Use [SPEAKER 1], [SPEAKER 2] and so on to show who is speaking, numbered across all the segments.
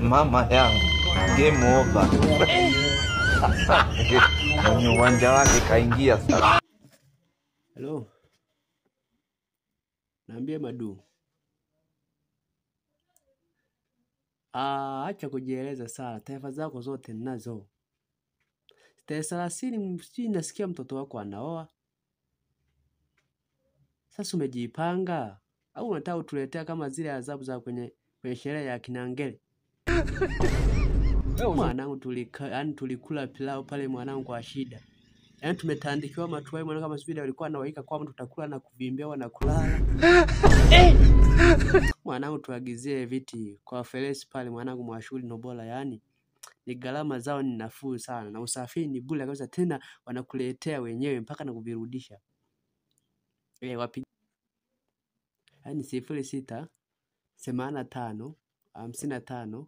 [SPEAKER 1] Mama yangu, game over. Mwenye uwanja wake kaingia sasa.
[SPEAKER 2] Hello. Naambia Madu. Acha kujieleza sana. Taarifa zako zote ninazo. Tarehe 30 nasikia mtoto wako anaoa. Sasa umejipanga au unataka utuletea kama zile adhabu za kwenye sherehe ya Kinangele? Mwanangu tulikula pilau pale mwanangu kwa shida. Yaani tumetandikiwa matuwai mwanangu kama vile walikuwa anawaika kwa mtu tutakula na kuvimbia na kulala. Mwanangu tuagizie viti kwa Felesi pale mwanangu Mwashuli Nobola, yani ni gharama zao ni nafuu sana na usafiri ni bure kabisa, tena wanakuletea wenyewe mpaka na kuvirudisha. Wapi? Yani 06 85 55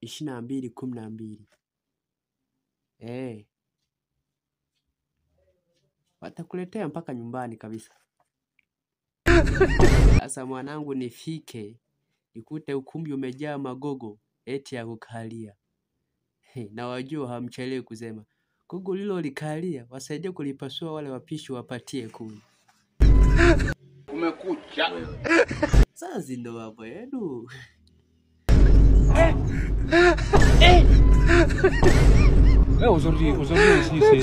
[SPEAKER 2] 22 12. Watakuletea mpaka nyumbani kabisa. Sasa mwanangu nifike, nikute ukumbi umejaa magogo eti ya kukalia. Na wajua hamchelewi kusema. Gogo lilo likalia, wasaidie kulipasua wale wapishi wapatie kuni.
[SPEAKER 3] Umekucha.
[SPEAKER 2] Sasa ndo hapo yenu.
[SPEAKER 4] Aujourd'hui, ici, c'est